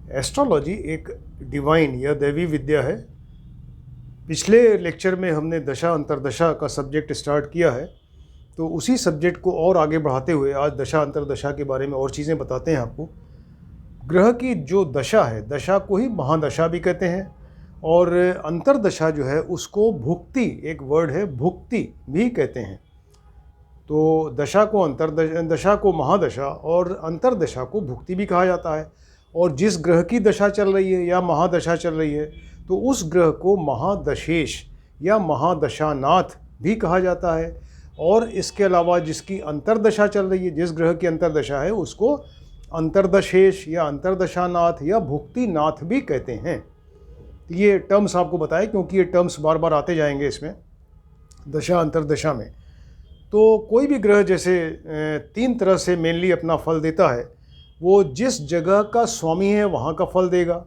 Astrology एक divine या दैवी विद्या है। पिछले लेक्चर में हमने दशा अंतरदशा का सब्जेक्ट स्टार्ट किया है, तो उसी सब्जेक्ट को और आगे बढ़ाते हुए आज दशा अंतरदशा के बारे में और चीज़ें बताते हैं आपको। ग्रह की जो दशा है, दशा को ही महादशा भी कहते हैं, और अंतरदशा जो है उसको भुक्ति, एक वर्ड है भुक्ति भी कहते हैं। तो दशा को अंतरदशा को महादशा और अंतरदशा को भुक्ति भी कहा जाता है। और जिस ग्रह की दशा चल रही है या महादशा चल रही है तो उस ग्रह को महादशेश या महादशानाथ भी कहा जाता है। और इसके अलावा जिसकी अंतरदशा चल रही है, जिस ग्रह की अंतरदशा है, उसको अंतरदशेश या अंतरदशानाथ या भुक्तिनाथ भी कहते हैं। ये टर्म्स आपको बताएं क्योंकि ये टर्म्स बार बार आते जाएंगे इसमें दशा अंतरदशा में। तो कोई भी ग्रह जैसे तीन तरह से मेनली अपना फल देता है। वो जिस जगह का स्वामी है वहाँ का फल देगा,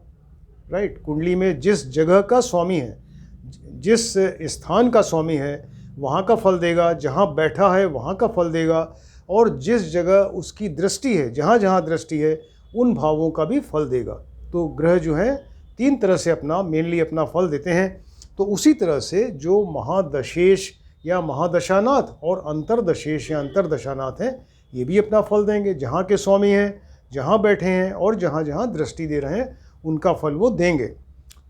राइट। कुंडली में जिस जगह का स्वामी है, जिस स्थान का स्वामी है वहाँ का फल देगा, जहाँ बैठा है वहाँ का फल देगा, और जिस जगह उसकी दृष्टि है, जहाँ जहाँ दृष्टि है, उन भावों का भी फल देगा। तो ग्रह जो है तीन तरह से अपना मेनली अपना फल देते हैं। तो उसी तरह से जो महादशेश या महादशानाथ और अंतरदशेश या अंतरदशानाथ हैं, ये भी अपना फल देंगे। जहाँ के स्वामी हैं, जहाँ बैठे हैं और जहाँ जहाँ दृष्टि दे रहे हैं, उनका फल वो देंगे।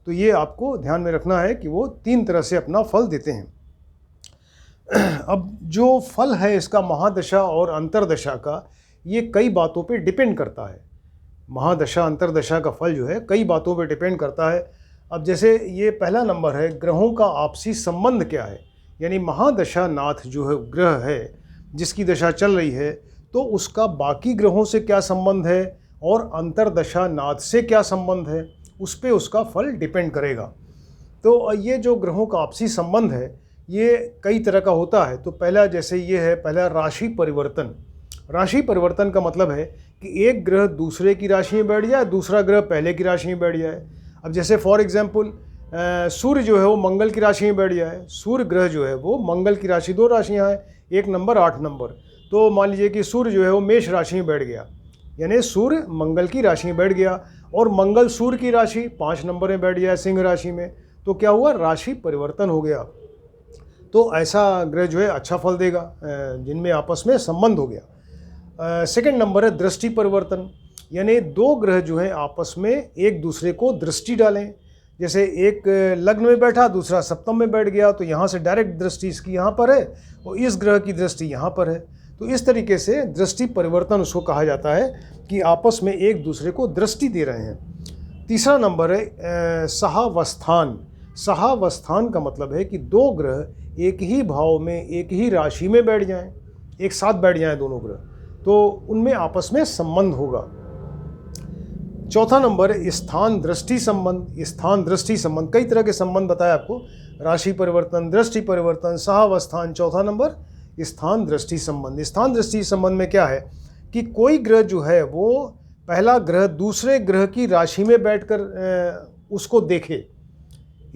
तो ये आपको ध्यान में रखना है कि वो तीन तरह से अपना फल देते हैं। अब जो फल है इसका महादशा और अंतरदशा का, ये कई बातों पे डिपेंड करता है। महादशा अंतरदशा का फल जो है कई बातों पे डिपेंड करता है। अब जैसे ये पहला नंबर है, ग्रहों का आपसी संबंध क्या है। यानी महादशानाथ जो है ग्रह है जिसकी दशा चल रही है, तो उसका बाकी ग्रहों से क्या संबंध है और अंतरदशानाथ से क्या संबंध है, उस पे उसका फल डिपेंड करेगा। तो ये जो ग्रहों का आपसी संबंध है ये कई तरह का होता है। तो पहला जैसे ये है, पहला राशि परिवर्तन। राशि परिवर्तन का मतलब है कि एक ग्रह दूसरे की राशि में बैठ जाए, दूसरा ग्रह पहले की राशि में बैठ जाए। अब जैसे फॉर एग्जांपल सूर्य जो है वो मंगल की राशि में बैठ जाए। सूर्य ग्रह जो है वो मंगल की राशि, दो राशियाँ हैं, 1 नंबर 8 नंबर। तो मान लीजिए कि सूर्य जो है वो मेष राशि में बैठ गया, यानी सूर्य मंगल की राशि में बैठ गया, और मंगल सूर्य की राशि 5 नंबर में बैठ गया सिंह राशि में। तो क्या हुआ, राशि परिवर्तन हो गया। तो ऐसा ग्रह जो है अच्छा फल देगा जिनमें आपस में संबंध हो गया। सेकंड नंबर है दृष्टि परिवर्तन, यानी दो ग्रह जो है आपस में एक दूसरे को दृष्टि डालें। जैसे एक लग्न में बैठा, दूसरा सप्तम में बैठ गया, तो यहाँ से डायरेक्ट दृष्टि इसकी यहाँ पर है और इस ग्रह की दृष्टि यहाँ पर है। तो इस तरीके से दृष्टि परिवर्तन उसको कहा जाता है कि आपस में एक दूसरे को दृष्टि दे रहे हैं। तीसरा नंबर है सहावस्थान। सहावस्थान का मतलब है कि दो ग्रह एक ही भाव में, एक ही राशि में बैठ जाएं, एक साथ बैठ जाएं दोनों ग्रह, तो उनमें आपस में संबंध होगा। चौथा नंबर है स्थान दृष्टि संबंध। स्थान दृष्टि संबंध, कई तरह के संबंध बताया आपको, राशि परिवर्तन, दृष्टि परिवर्तन, सहावस्थान। चौथा नंबर स्थान दृष्टि संबंध। स्थान दृष्टि संबंध में क्या है कि कोई ग्रह जो है वो पहला ग्रह दूसरे ग्रह की राशि में बैठकर उसको देखे।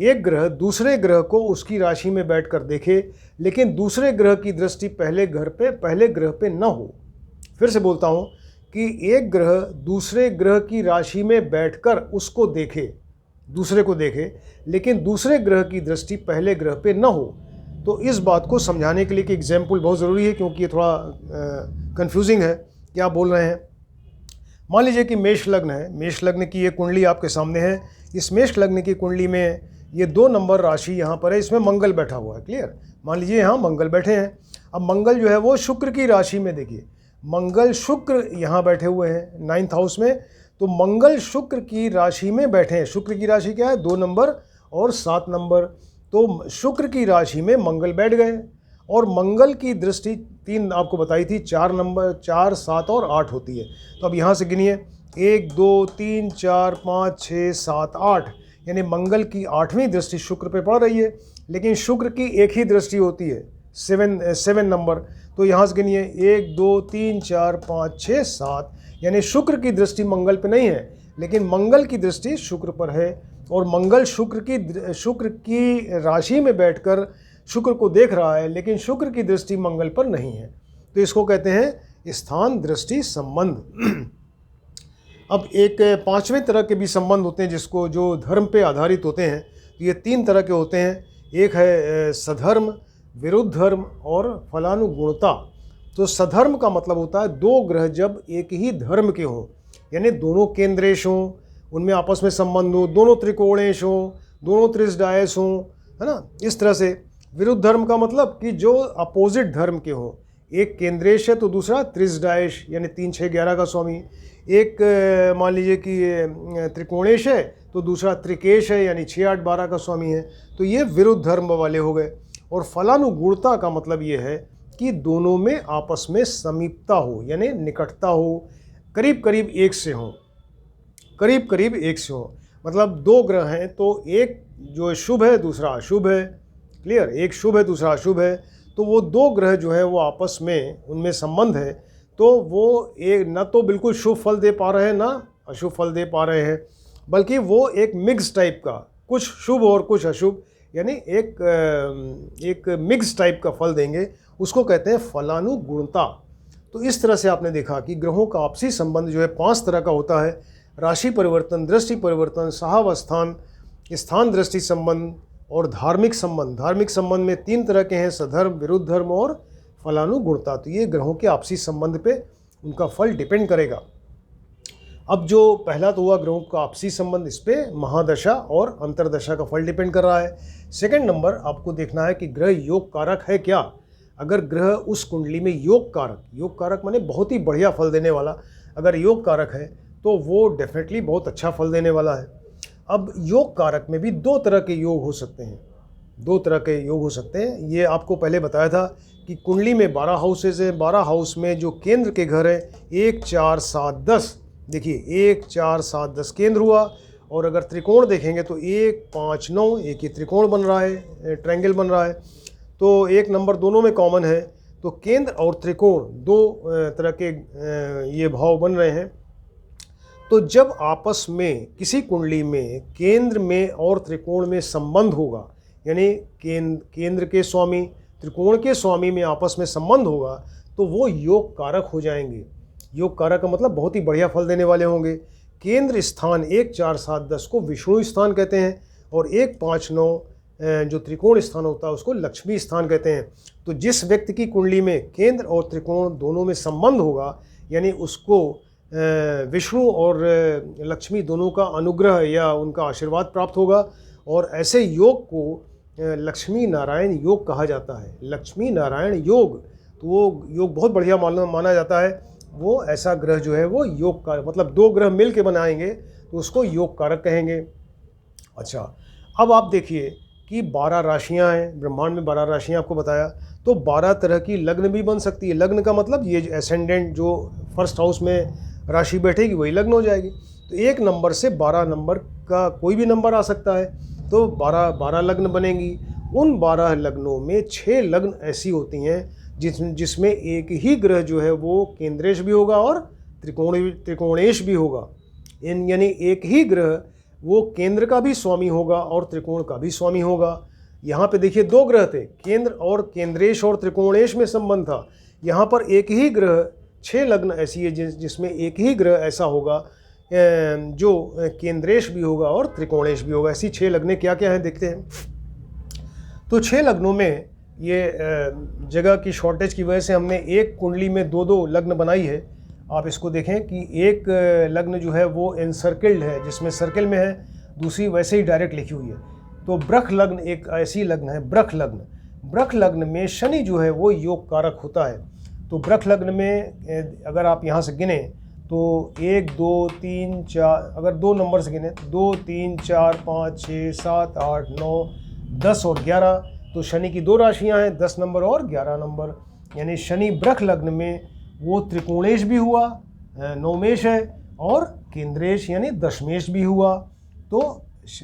एक ग्रह दूसरे ग्रह को उसकी राशि में बैठकर देखे, लेकिन दूसरे ग्रह की दृष्टि पहले ग्रह पे न हो। फिर से बोलता हूँ कि एक ग्रह दूसरे ग्रह की राशि में बैठकर उसको देखे, दूसरे को देखे, लेकिन दूसरे ग्रह की दृष्टि पहले ग्रह पे न हो। तो इस बात को समझाने के लिए कि एग्जाम्पल बहुत ज़रूरी है, क्योंकि ये थोड़ा कंफ्यूजिंग है क्या बोल रहे हैं। मान लीजिए कि मेष लग्न है, मेष लग्न की ये कुंडली आपके सामने है। इस मेष लग्न की कुंडली में ये 2 नंबर राशि यहाँ पर है, इसमें मंगल बैठा हुआ है। क्लियर, मान लीजिए यहाँ मंगल बैठे हैं। अब मंगल जो है वो शुक्र की राशि में, देखिए मंगल शुक्र यहाँ बैठे हुए हैं 9th हाउस में। तो मंगल शुक्र की राशि में बैठे हैं। शुक्र की राशि क्या है, 2 नंबर और 7 नंबर। तो शुक्र की राशि में मंगल बैठ गए, और मंगल की दृष्टि 3 आपको बताई थी, 4 नंबर, 4, 7 और 8 होती है। तो अब यहाँ से गिनिए 1, 2, 3, 4, 5, 6, 7, 8, यानी मंगल की 8वीं दृष्टि शुक्र पे पड़ रही है। लेकिन शुक्र की एक ही दृष्टि होती है 7 नंबर। तो यहाँ से गिनिए 1, 2, 3, 4, 5, 6, 7, यानी शुक्र की दृष्टि मंगल पे नहीं है, लेकिन मंगल की दृष्टि शुक्र पर है। और मंगल शुक्र की राशि में बैठकर शुक्र को देख रहा है, लेकिन शुक्र की दृष्टि मंगल पर नहीं है। तो इसको कहते हैं स्थान दृष्टि संबंध। अब एक पांचवें तरह के भी संबंध होते हैं जिसको जो धर्म पे आधारित होते हैं। तो ये तीन तरह के होते हैं। एक है सधर्म, विरुद्ध धर्म और फलानुगुणता। तो सधर्म का मतलब होता है दो ग्रह जब एक ही धर्म के हों, यानी दोनों केंद्रेश हों, उनमें आपस में संबंध हो, दोनों त्रिकोणेश हों, दोनों त्रिसडायस हों, है ना, इस तरह से। विरुद्ध धर्म का मतलब कि जो अपोजिट धर्म के हों, एक केंद्रेश है तो दूसरा त्रिसडायश यानी 3 6 11 का स्वामी। एक मान लीजिए कि त्रिकोणेश है तो दूसरा त्रिकेश है यानी 6 8 12 का स्वामी है। तो ये विरुद्ध धर्म वाले हो गए। और फलानुगुणता का मतलब ये है कि दोनों में आपस में समीपता हो, यानी निकटता हो, करीब करीब एक से हो, करीब करीब एक से हो। मतलब दो ग्रह हैं तो एक जो शुभ है दूसरा अशुभ है, क्लियर, एक शुभ है दूसरा अशुभ है, तो वो दो ग्रह जो है वो आपस में उनमें संबंध है, तो वो एक न तो बिल्कुल शुभ फल दे पा रहे हैं ना अशुभ फल दे पा रहे हैं, बल्कि वो एक मिक्स टाइप का, कुछ शुभ और कुछ अशुभ, यानी एक मिक्स टाइप का फल देंगे, उसको कहते हैं फलानुगुणता। तो इस तरह से आपने देखा कि ग्रहों का आपसी संबंध जो है 5 तरह का होता है। राशि परिवर्तन, दृष्टि परिवर्तन, सहावस्थान, स्थान दृष्टि संबंध और धार्मिक संबंध। धार्मिक संबंध में 3 तरह के हैं, सधर्म, विरुद्ध धर्म और फलानुगुणता। तो ये ग्रहों के आपसी संबंध पे उनका फल डिपेंड करेगा। अब जो पहला तो हुआ ग्रहों का आपसी संबंध, इस पे महादशा और अंतरदशा का फल डिपेंड कर रहा है। सेकंड नंबर आपको देखना है कि ग्रह योग कारक है क्या। अगर ग्रह उस कुंडली में योग कारक माने बहुत ही बढ़िया फल देने वाला, अगर योग कारक है तो वो डेफिनेटली बहुत अच्छा फल देने वाला है। अब योग कारक में भी 2 तरह के योग हो सकते हैं, 2 तरह के योग हो सकते हैं। ये आपको पहले बताया था कि कुंडली में 12 हाउसेज हैं, 12 हाउस में जो केंद्र के घर हैं 1 4 7 10, देखिए 1 4 7 10 केंद्र हुआ। और अगर त्रिकोण देखेंगे तो 1 5 9 एक ही त्रिकोण बन रहा है, ट्रायंगल बन रहा है, तो 1 नंबर दोनों में कॉमन है। तो केंद्र और त्रिकोण 2 तरह के ये भाव बन रहे हैं। तो जब आपस में किसी कुंडली में केंद्र में और त्रिकोण में संबंध होगा, यानी केंद्र के स्वामी त्रिकोण के स्वामी में आपस में संबंध होगा, तो वो योग कारक हो जाएंगे। योग कारक का मतलब बहुत ही बढ़िया फल देने वाले होंगे। केंद्र स्थान 1 4 7 10 को विष्णु स्थान कहते हैं, और 1 5 9 जो त्रिकोण स्थान होता है उसको लक्ष्मी स्थान कहते हैं। तो जिस व्यक्ति की कुंडली में केंद्र और त्रिकोण दोनों में संबंध होगा, यानी उसको विष्णु और लक्ष्मी दोनों का अनुग्रह या उनका आशीर्वाद प्राप्त होगा। और ऐसे योग को लक्ष्मी नारायण योग कहा जाता है। लक्ष्मी नारायण योग, तो वो योग बहुत बढ़िया माना जाता है। वो ऐसा ग्रह जो है वो योग कारक, मतलब 2 ग्रह मिल के बनाएंगे तो उसको योग कारक कहेंगे। अच्छा, अब आप देखिए कि 12 राशियां हैं ब्रह्मांड में, 12 राशियां आपको बताया, तो 12 तरह की लग्न भी बन सकती है। लग्न का मतलब ये एसेंडेंट जो फर्स्ट हाउस में राशि बैठेगी वही लग्न हो जाएगी। तो 1 नंबर से 12 नंबर का कोई भी नंबर आ सकता है, तो 12 लग्न बनेंगी। उन 12 लग्नों में 6 लग्न ऐसी होती हैं जिसमें एक ही ग्रह जो है वो केंद्रेश भी होगा और त्रिकोणेश भी होगा। यानी एक ही ग्रह वो केंद्र का भी स्वामी होगा और त्रिकोण का भी स्वामी होगा। यहाँ पे देखिए 2 ग्रह थे, केंद्र और केंद्रेश और त्रिकोणेश में संबंध था। यहाँ पर एक ही ग्रह 6 लग्न ऐसी है जिसमें एक ही ग्रह ऐसा होगा जो केंद्रेश भी होगा और त्रिकोणेश भी होगा। ऐसी 6 लग्नें क्या क्या हैं देखते हैं। तो 6 लग्नों में ये जगह की शॉर्टेज की वजह से हमने एक कुंडली में 2-2 लग्न बनाई है। आप इसको देखें कि एक लग्न जो है वो एनसर्किल्ड है, जिसमें सर्किल में है, दूसरी वैसे ही डायरेक्ट लिखी हुई है। तो ब्रख लग्न एक ऐसी लग्न है, ब्रख लग्न। ब्रख लग्न में शनि जो है वो योग कारक होता है। तो ब्रख लग्न में अगर आप यहाँ से गिने तो 1 2 3 4, अगर 2 नंबर से गिने 2 3 4 5 6 7 8 9 10 और 11, तो शनि की 2 राशियां हैं, 10 नंबर और 11 नंबर। यानी शनि ब्रख लग्न में वो त्रिकोणेश भी हुआ, नवमेश है, और केंद्रेश यानी दशमेश भी हुआ। तो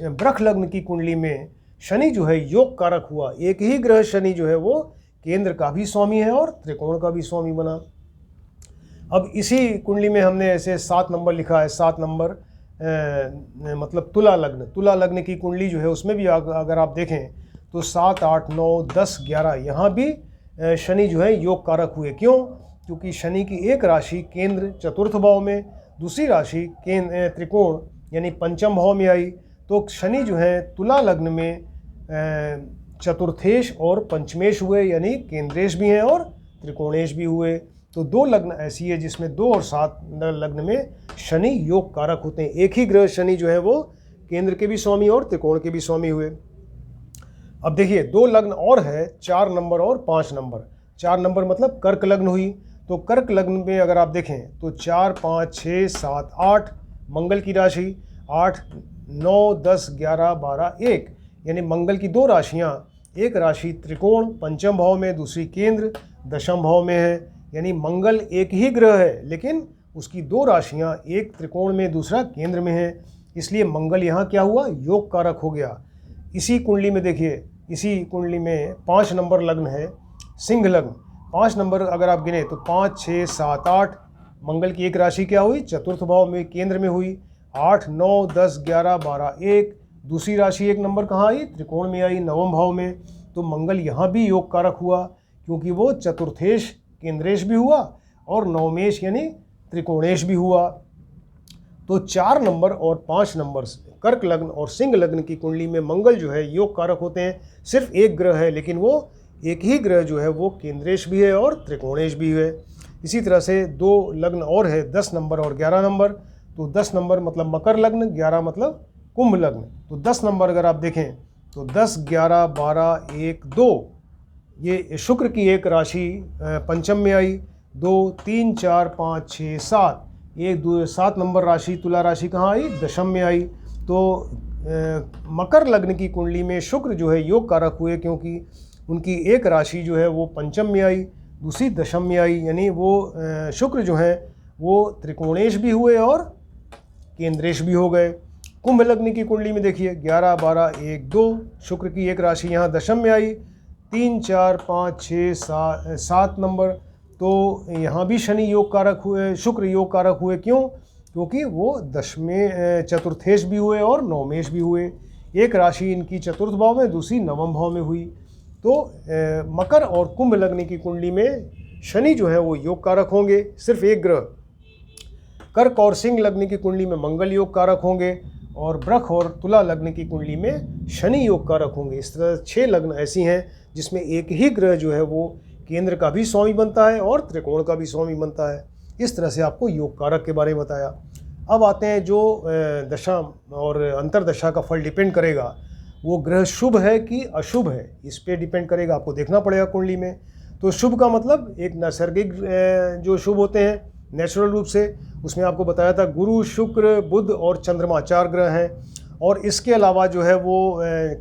ब्रख लग्न की कुंडली में शनि जो है योग कारक हुआ। एक ही ग्रह शनि जो है वो केंद्र का भी स्वामी है और त्रिकोण का भी स्वामी बना। अब इसी कुंडली में हमने ऐसे 7 नंबर लिखा है। 7 नंबर मतलब तुला लग्न। तुला लग्न की कुंडली जो है उसमें भी अगर आप देखें तो 7 8 9 10 11 यहाँ भी शनि जो है योग कारक हुए। क्यों? क्योंकि शनि की एक राशि केंद्र चतुर्थ भाव में, दूसरी राशि त्रिकोण यानी पंचम भाव में आई। तो शनि जो है तुला लग्न में चतुर्थेश और पंचमेश हुए, यानी केंद्रेश भी हैं और त्रिकोणेश भी हुए। तो 2 लग्न ऐसी है जिसमें 2 और 7 लग्न में शनि योग कारक होते हैं। एक ही ग्रह शनि जो है वो केंद्र के भी स्वामी और त्रिकोण के भी स्वामी हुए। अब देखिए 2 लग्न और है, 4 नंबर और 5 नंबर। 4 नंबर मतलब कर्क लग्न हुई। तो कर्क लग्न में अगर आप देखें तो 4, 5, 6, 7, 8 मंगल की राशि, 8, 9, 10, 11, 12, 1 यानी मंगल की 2 राशियां, एक राशि त्रिकोण पंचम भाव में, दूसरी केंद्र दशम भाव में है। यानी मंगल एक ही ग्रह है लेकिन उसकी 2 राशियां, एक त्रिकोण में दूसरा केंद्र में है, इसलिए मंगल यहाँ क्या हुआ, योग कारक हो गया। इसी कुंडली में देखिए, इसी कुंडली में 5 नंबर लग्न है, सिंह लग्न। 5 नंबर अगर आप गिने तो 5, 6, 7, 8 मंगल की एक राशि क्या हुई, चतुर्थ भाव में केंद्र में हुई। 8, 9, 10, 11, 12, 1 दूसरी राशि 1 नंबर कहाँ आई, त्रिकोण में आई, नवम भाव में। तो मंगल यहाँ भी योग कारक हुआ क्योंकि वो चतुर्थेश केंद्रेश भी हुआ और नवमेश यानी त्रिकोणेश भी हुआ। तो 4 नंबर और 5 नंबर कर्क लग्न और सिंह लग्न की कुंडली में मंगल जो है योग कारक होते हैं। सिर्फ एक ग्रह है लेकिन वो एक ही ग्रह जो है वो केंद्रेश भी है और त्रिकोणेश भी है। इसी तरह से 2 लग्न और है, 10 नंबर और 11 नंबर। तो 10 नंबर मतलब मकर लग्न, 11 मतलब कुंभ लग्न। तो 10 नंबर अगर आप देखें तो 10, 11, 12, 1, 2 ये शुक्र की एक राशि पंचम में आई। 2, 3, 4, 5, 6, 7 1, 2, 7 नंबर राशि तुला राशि कहाँ आई, दशम में आई। तो मकर लग्न की कुंडली में शुक्र जो है योग कारक हुए क्योंकि उनकी एक राशि जो है वो पंचम में आई, दूसरी दशम में आई। यानी वो शुक्र जो है वो त्रिकोणेश भी हुए और केंद्रेश भी हो गए। कुंभ लग्न की कुंडली में देखिए 11, 12, 1, 2 शुक्र की एक राशि यहाँ दशम में आई। 3, 4, 5, 6, 7 नंबर। तो यहाँ भी शनि योग कारक हुए, शुक्र योग कारक हुए। क्यों? क्योंकि वो दशमें चतुर्थेश भी हुए और नवमेश भी हुए। एक राशि इनकी चतुर्थ भाव में, दूसरी नवम भाव में हुई। तो मकर और कुंभ लग्न की कुंडली में शनि जो है वो योग कारक होंगे, सिर्फ एक ग्रह। कर्क और सिंह लग्न की कुंडली में मंगल योग कारक होंगे और वृष और तुला लग्न की कुंडली में शनि योग कारक होंगे। इस तरह 6 लग्न ऐसी हैं जिसमें एक ही ग्रह जो है वो केंद्र का भी स्वामी बनता है और त्रिकोण का भी स्वामी बनता है। इस तरह से आपको योग कारक के बारे में बताया। अब आते हैं जो दशा और अंतरदशा का फल डिपेंड करेगा, वो ग्रह शुभ है कि अशुभ है, इस पे डिपेंड करेगा। आपको देखना पड़ेगा कुंडली में। तो शुभ का मतलब एक नैसर्गिक जो शुभ होते हैं नेचुरल रूप से, उसमें आपको बताया था गुरु, शुक्र, बुध और चंद्रमा 4 ग्रह हैं। और इसके अलावा जो है वो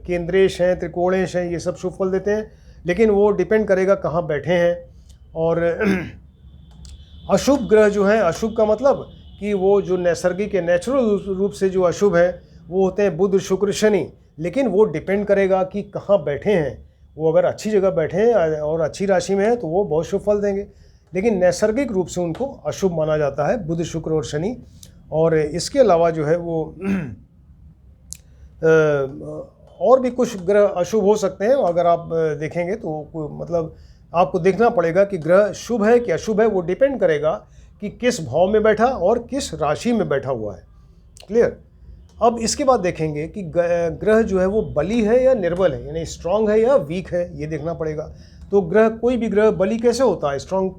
केंद्रेश हैं, त्रिकोणेश हैं, ये सब शुभ फल देते हैं, लेकिन वो डिपेंड करेगा कहाँ बैठे हैं। और अशुभ ग्रह जो हैं, अशुभ का मतलब कि वो जो नैसर्गिक है नेचुरल रूप से जो अशुभ है वो होते हैं बुध, शुक्र, शनि। लेकिन वो डिपेंड करेगा कि कहाँ बैठे हैं। वो अगर अच्छी जगह बैठे हैं और अच्छी राशि में है तो वो बहुत शुभ फल देंगे, लेकिन नैसर्गिक रूप से उनको अशुभ माना जाता है बुध, शुक्र और शनि। और इसके अलावा जो है वो और भी कुछ ग्रह अशुभ हो सकते हैं। अगर आप देखेंगे तो मतलब आपको देखना पड़ेगा कि ग्रह शुभ है कि अशुभ है। वो डिपेंड करेगा कि किस भाव में बैठा और किस राशि में बैठा हुआ है। क्लियर? अब इसके बाद देखेंगे कि ग्रह जो है वो बली है या निर्बल है, यानी स्ट्रांग है या वीक है, ये देखना पड़ेगा। तो ग्रह, कोई भी ग्रह बली कैसे होता है, स्ट्रांग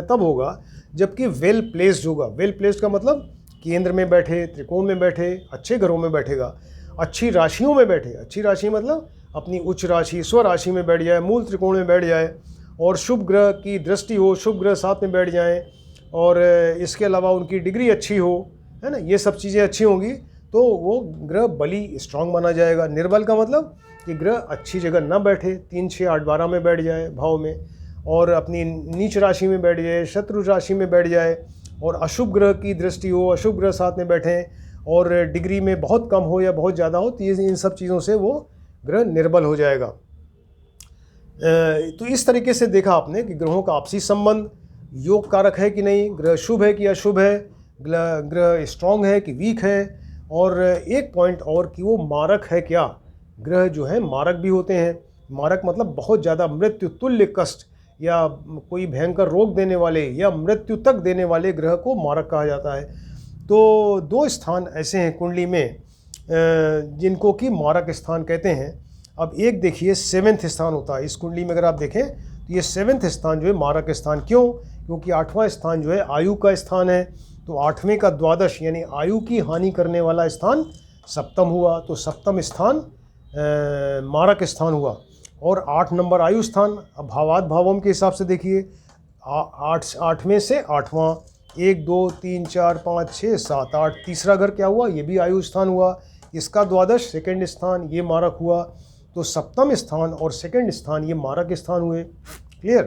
तब होगा जबकि वेल प्लेस्ड होगा। वेल प्लेस्ड का मतलब केंद्र में बैठे, त्रिकोण में बैठे, अच्छे घरों में बैठेगा, अच्छी राशियों में बैठे। अच्छी राशि मतलब अपनी उच्च राशि, स्वराशि में बैठ जाए, मूल त्रिकोण में बैठ जाए, और शुभ ग्रह की दृष्टि हो, शुभ ग्रह साथ में बैठ जाएं, और इसके अलावा उनकी डिग्री अच्छी हो, है ना, ये सब चीज़ें अच्छी होंगी तो वो ग्रह बली स्ट्रांग माना जाएगा। निर्बल का मतलब कि ग्रह अच्छी जगह न बैठे, 3, 6, 8, 12 में बैठ जाए भाव में, और अपनी नीच राशि में बैठ जाए, शत्रु राशि में बैठ जाए, और अशुभ ग्रह की दृष्टि हो, अशुभ ग्रह साथ में बैठें, और डिग्री में बहुत कम हो या बहुत ज़्यादा हो, तो इन सब चीज़ों से वो ग्रह निर्बल हो जाएगा। तो इस तरीके से देखा आपने कि ग्रहों का आपसी संबंध योग कारक है कि नहीं, ग्रह शुभ है कि अशुभ है, ग्रह स्ट्रांग है कि वीक है, और एक पॉइंट और कि वो मारक है क्या। ग्रह जो है मारक भी होते हैं। मारक मतलब बहुत ज़्यादा मृत्यु तुल्य कष्ट या कोई भयंकर रोग देने वाले या मृत्यु तक देने वाले ग्रह को मारक कहा जाता है। तो 2 स्थान ऐसे हैं कुंडली में जिनको कि मारक स्थान कहते हैं। अब एक देखिए 7वें स्थान होता है इस कुंडली में, अगर आप देखें तो ये 7वें स्थान जो है मारक स्थान। क्यों? क्योंकि 8वां स्थान जो है आयु का स्थान है, तो 8वें का द्वादश यानी आयु की हानि करने वाला स्थान सप्तम हुआ, तो सप्तम स्थान मारक स्थान हुआ। और 8 नंबर आयु स्थान। अब भावात भावों के हिसाब से देखिए 8वें से 8वां, 1 2 3 4 5 6 7 8, तीसरा घर क्या हुआ? ये भी आयु स्थान हुआ। इसका द्वादश सेकंड स्थान ये मारक हुआ। तो सप्तम स्थान और सेकंड स्थान ये मारक स्थान हुए। क्लियर?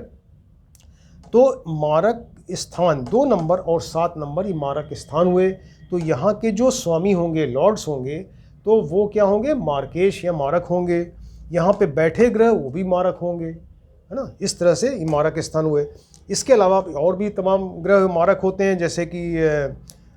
तो मारक स्थान 2 नंबर और 7 नंबर ये मारक स्थान हुए। तो यहाँ के जो स्वामी होंगे, लॉर्ड्स होंगे, तो वो क्या होंगे? मार्केश या मारक होंगे। यहाँ पे बैठे ग्रह वो भी मारक होंगे, है ना। इस तरह से ये मारक स्थान हुए। इसके अलावा और भी तमाम ग्रह मारक होते हैं, जैसे कि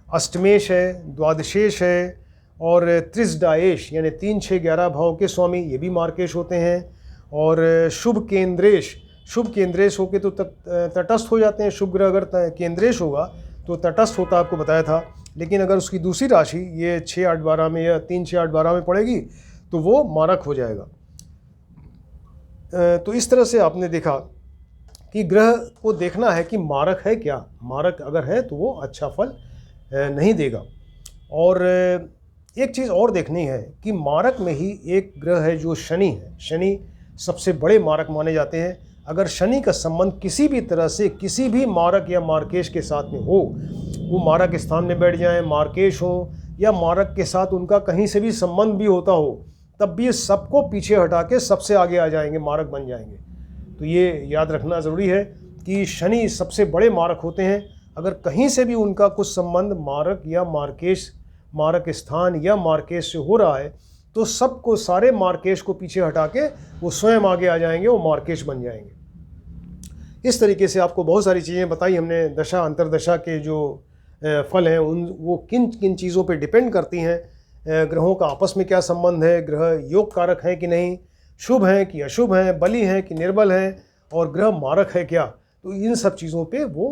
अष्टमेश है, द्वादशेश है और त्रिसडाएश यानी 3 6 11 भाव के स्वामी ये भी मार्केश होते हैं। और शुभ केंद्रेश होके तो तटस्थ हो जाते हैं। शुभ ग्रह अगर केंद्रेश होगा तो तटस्थ होता, आपको बताया था। लेकिन अगर उसकी दूसरी राशि ये 6 8 12 में या 3 6 8 12 में पड़ेगी तो वो मारक हो जाएगा। तो इस तरह से आपने देखा कि ग्रह को देखना है कि मारक है क्या। मारक अगर है तो वो अच्छा फल नहीं देगा। और एक चीज़ और देखनी है कि मारक में ही एक ग्रह है जो शनि है। शनि सबसे बड़े मारक माने जाते हैं। अगर शनि का संबंध किसी भी तरह से किसी भी मारक या मार्केश के साथ में हो, वो मारक स्थान में बैठ जाएं, मार्केश हो या मारक के साथ उनका कहीं से भी संबंध भी होता हो, तब भी सबको पीछे हटा के सबसे आगे आ जाएंगे, मारक बन जाएंगे। तो ये याद रखना ज़रूरी है कि शनि सबसे बड़े मारक होते हैं। अगर कहीं से भी उनका कुछ संबंध मारक या मार्केश, मारक स्थान या मार्केश से हो रहा है, तो सबको, सारे मार्केश को पीछे हटा के वो स्वयं आगे आ जाएंगे, वो मार्केश बन जाएंगे। इस तरीके से आपको बहुत सारी चीज़ें बताई हमने। दशा अंतरदशा के जो फल हैं वो किन किन चीज़ों पे डिपेंड करती हैं। ग्रहों का आपस में क्या संबंध है, ग्रह योग कारक हैं कि नहीं, शुभ हैं कि अशुभ हैं, बली हैं कि निर्बल हैं, और ग्रह मारक है क्या। तो इन सब चीज़ों पे वो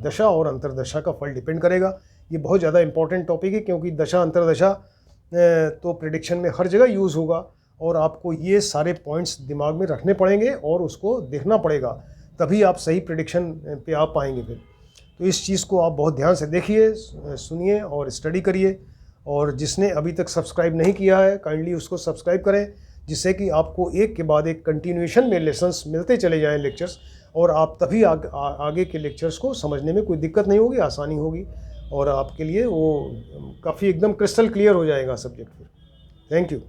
दशा और अंतरदशा का फल डिपेंड करेगा। ये बहुत ज़्यादा इंपॉर्टेंट टॉपिक है, क्योंकि दशा अंतरदशा तो प्रेडिक्शन में हर जगह यूज़ होगा, और आपको ये सारे पॉइंट्स दिमाग में रखने पड़ेंगे और उसको देखना पड़ेगा, तभी आप सही प्रेडिक्शन पे आ पाएंगे फिर। तो इस चीज़ को आप बहुत ध्यान से देखिए, सुनिए और स्टडी करिए। और जिसने अभी तक सब्सक्राइब नहीं किया है, काइंडली उसको सब्सक्राइब करें, जिससे कि आपको एक के बाद एक कंटिन्यूएशन में लेसन्स मिलते चले जाएं, लेक्चर्स, और आप तभी आगे के लेक्चर्स को समझने में कोई दिक्कत नहीं होगी, आसानी होगी, और आपके लिए वो काफ़ी एकदम क्रिस्टल क्लियर हो जाएगा सब्जेक्ट फिर। Thank you.